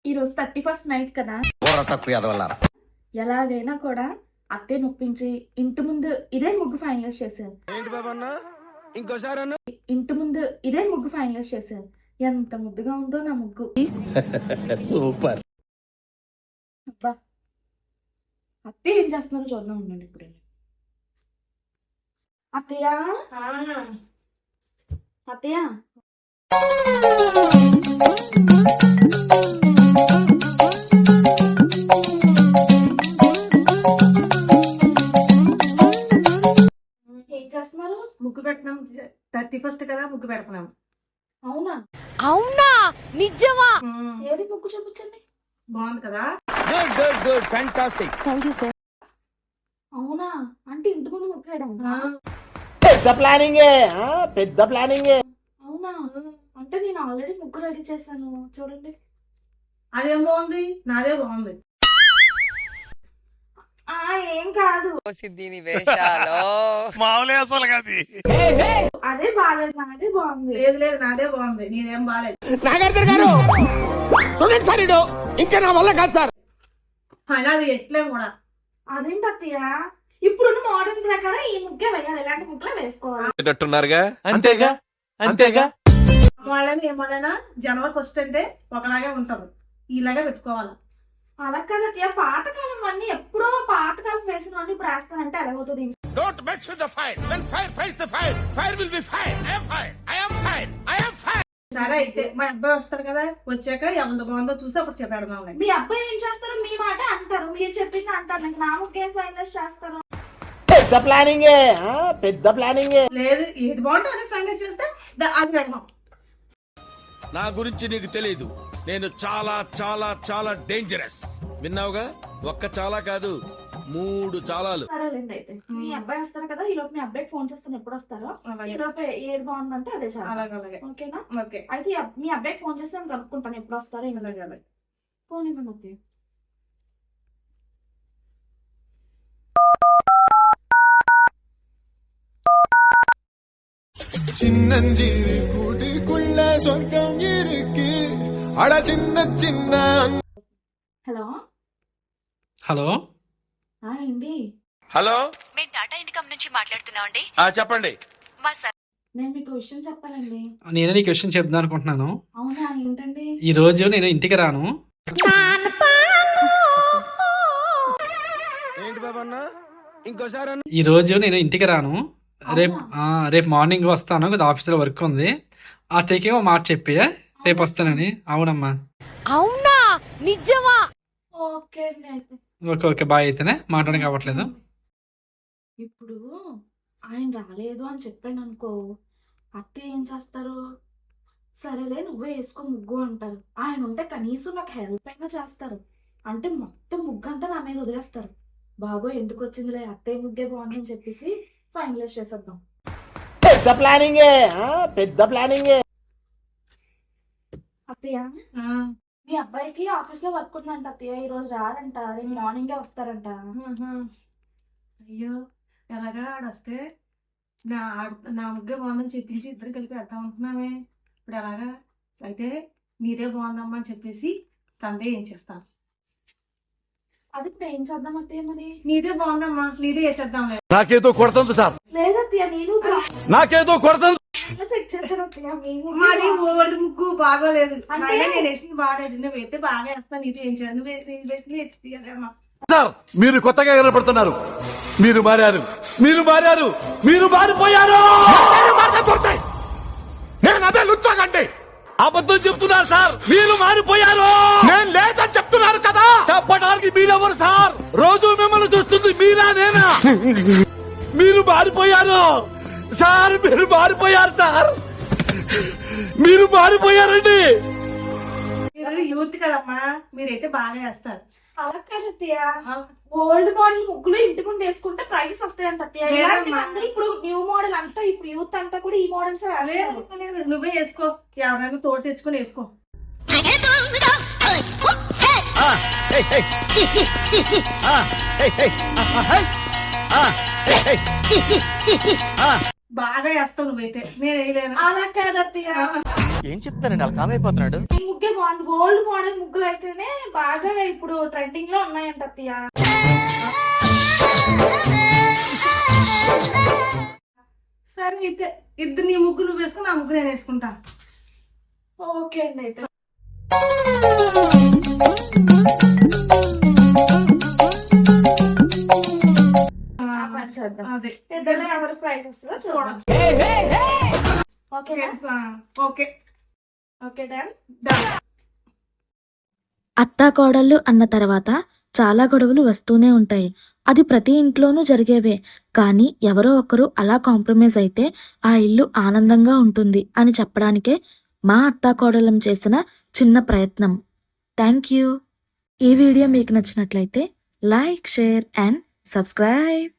ఈరోజు 31st night కదా, ఎలాగైనా కూడా అత్తయ్య నొప్పించి ఇంటి ముందు ఇదే ముగ్గు ఫైనలైజ్ చేశారు. ఇంటి ముందు ఇదే ముగ్గు ఫైనలైజ్ చేశారు. ఎంత ముద్దుగా ఉందో నా ముగ్గు. సూపర్. అబ్బా, అత్తయ్య ఏం చేస్తున్నారో చూద్దాం ఉండండి. ఇప్పుడు అత్తయ్య, అత్తయ్య, ఏం చేస్తున్నారు? ముగ్గు పెట్టినాం. 31st కదా, ముగ్గు పెడుతున్నాం. అవునా? అవునా? నిజమా? ఏది ముగ్గు చూపించండి. బాగుంది కదా? Good fantastic. అవునా అంటే ఇంటి ముందు ముగ్గు వేయడం? పెద్ద ప్లానింగ్. అవునా అంటే నేను ఆల్రెడీ ముగ్గు రెడీ చేశాను, చూడండి. అదేం బాగుంది? నాదే బాగుంది. ఏం కాదు, అదే బాగాలేదు, నాదే బాగుంది. లేదు లేదు, నాదే బాగుంది. నీదేం బాగాలేదు. నాగార్జున గారు చూడండి సార్, ఇడు ఇంకా నా వల్ల కాదు సార్. అయినా అది ఎట్లేం కూడా. అదేంటి అత్తయ్య, ఇప్పుడున్న మోడర్న్ ప్రకారం ఈ ముగ్గే వేయాలి, ఇలాంటి ముగ్గులే వేసుకోవాలి. అంతేగా. వాళ్ళని ఏమన్నా జనవరి 1st అంటే ఒకలాగే ఉంటారు, ఇలాగే పెట్టుకోవాలి. అలా కదా అత్తయ్య, పాతకాలం అన్ని ఎప్పుడో పాతకాలం వేసిన వాళ్ళు ఇప్పుడు వేస్తానంటే ఎలాగవుతుంది? Don't mess with the fire. When fire fights the fire, fire will be fire. I am fire. సరే అయితే మా అబ్బాయి వస్తారు కదా, వచ్చాక ఎంత బాగుందో చూసి అప్పుడు చెప్పేద్దాం. మీ అబ్బాయి ఏం చేస్తారు? మీ మాట అంటారు, మీరు చెప్పింది అంటారు. నాకు నా ముగ్గేం ఫైనలైజ్ చేస్తారు? పెద్ద ప్లానింగ్. లేదు, ఏది బాగుంటే అదే ఫైనల్ చేస్తే అది పెడదాం. నా గురించి నీకు తెలియదు, నేను చాలా చాలా చాలా డేంజరస్. విన్నావుగా? ఒక్క చాలా కాదు, 3 చాలాలు. సరేలేండి, అయితే మీ అబ్బాయి వస్తారు కదా, ఈ లోపు మీ అబ్బాయికి ఫోన్ చేస్తాను ఎప్పుడు వస్తారో. ఈ లోపు ఏది బాగుందంటే అదే చాలా. అలాగే ఓకేనా? ఓకే. అయితే మీ అబ్బాయికి ఫోన్ చేస్తే నేను కనుక్కుంటాను ఎప్పుడు వస్తారో. అలాగే ఫోన్ ఇవ్వండి. சின்னஞ்சிறு கூட்டுக்குள்ள சொர்க்கம் இருக்கு அட சின்ன హలో హలో ఏంటి? హలో, మేము టాటా ఇన్కమ్ నుంచి మాట్లాడుతున్నామండి. చెప్పండి. మా సార్ నేను మీకు విషయం చెప్పాలండి. నేనే నీకు విషయం చెప్దాం అనుకుంటున్నాను. అవునా, ఏంటండి? ఈ రోజు నేను ఇంటికి రాను. ఏంటి బాబా అన్న, ఇంకోసారి అన్న. ఈ రోజు నేను ఇంటికి రాను. రేపు మార్నింగ్ వస్తాను, ఆఫీస్ లో వర్క్ ఉంది. ఆ తెకే ఓ మాట చెప్పి రేపు వస్తానని. అవునమ్మా. అవునా? నిజమా? ఓకే అండి, అయితే ఓకే బాయ్. అయితేనే మాట్లాడడం కావట్లేదు. ఇప్పుడు ఆయన రాలేదు అని చెప్పాను అనుకో, అత్తయ్య ఏం చేస్తారు? సరేలే నువ్వే వేసుకో ముగ్గు అంటారు. ఆయన ఉంటే కనీసం నాకు హెల్ప్ అయినా చేస్తారు. అంటే మొత్తం ముగ్గు అంతా నా మీద వదిలేస్తారు. బాబోయ్ ఎందుకు వచ్చిందిలే, అత్తయ్య ముగ్గే బాగుందని చెప్పేసి ఫైనలైజ్ చేసేద్దాం. పెద్ద ప్లానింగ్. అత్తయ్య, మీ అబ్బాయికి ఆఫీస్ లో వర్క్ ఉందంట అత్తయ్య, ఈ రోజు రారంట, రేపు మార్నింగే వస్తారంట. అయ్యో, ఎలాగా ఆడొస్తే నా ముగ్గే బాగుందని చెప్పించి ఇద్దరు కలిపి వేద్దాం అనుకున్నామే. ఇప్పుడు ఎలాగా? అయితే నీదే బాగుందమ్మా అని చెప్పేసి తందే ఏం చేస్తాను. అది ఇప్పుడు ఏం చేద్దాం అత్తయ్య మరి? నీదే బాగుందమ్మా, నీదే వేసేద్దాం. నాకేదో కొడుతుంది సార్, లేదత్తయ్య, నేను నాకేదో కొడుతుంది. చెక్ చేశాను అత్తయ్య. మాది ఓల్డ్ ముగ్గు బాగోలేదు, అంటే? నేను వేసింది బాగాలేదు. నువ్వు వేస్తే బాగా వేస్తాను, నీది ఏం చేయాలి? నువ్వు వేసింది వేసి సార్, మీరు కొత్తగా కనపడుతున్నారు. మీరు మారిపోయారు. నేను అదే లుచ్చాకండి అబద్ధం చెప్తున్నారు సార్. మీరు మారిపోయారు. నేను లేదని చెప్తున్నారు కదా. చెప్పడానికి మీరెవరు సార్? రోజు మిమ్మల్ని చూస్తుంది మీరా నేనా? మీరు మారిపోయారు సార్, మీరు మారిపోయారండి. మీరు యూత్ కదమ్మా, మీరైతే బాగా వేస్తారు. అలా కాదు అత్తయ్య, ఓల్డ్ మోడల్ ముగ్గులు ఇంటి ముందు వేసుకుంటే ప్రైస్ వస్తాయంట అత్తయ్య. ఇలాంటివి అందరూ ఇప్పుడు న్యూ మోడల్ అంతా, ఇప్పుడు యూత్ అంతా కూడా ఈ మోడల్స్ లేదు, నువ్వే వేసుకో. ఎవరైనా తోట తెచ్చుకొని వేసుకో. బాగా వేస్తావు నువ్వైతే, నేను వేయలేను. అలా కాదు అత్తయ్య. ఏం చెప్తారండి అలా కామైపోతున్నాడు. ఈ ముగ్గే బాగుంది. ఓల్డ్ మోడల్ ముగ్గులు అయితేనే బాగా ఇప్పుడు ట్రెండింగ్ లో ఉన్నాయంట అత్తయ్య. సరే అయితే ఇద్దరు నీ ముగ్గు నువ్వు వేసుకుని నా ముగ్గు నేను వేసుకుంటా. ఓకే అండి అయితే. ఆ పని చేద్దాం. అదే ఇద్దరు ఎవరికి ప్రైజ్ వస్తుందో చూడండి. ఓకేనా? Okay okay done. అత్తా కోడళ్ళు అన్న తర్వాత చాలా గొడవలు వస్తూనే ఉంటాయి. అది ప్రతి ఇంట్లోనూ జరిగేవే. కానీ ఎవరో ఒకరు అలా కాంప్రమైజ్ అయితే ఆ ఇల్లు ఆనందంగా ఉంటుంది అని చెప్పడానికే మా అత్తా కోడళ్ళం చేసిన చిన్న ప్రయత్నం. Thank you. ఈ వీడియో మీకు నచ్చినట్లయితే లైక్, షేర్ అండ్ సబ్స్క్రైబ్.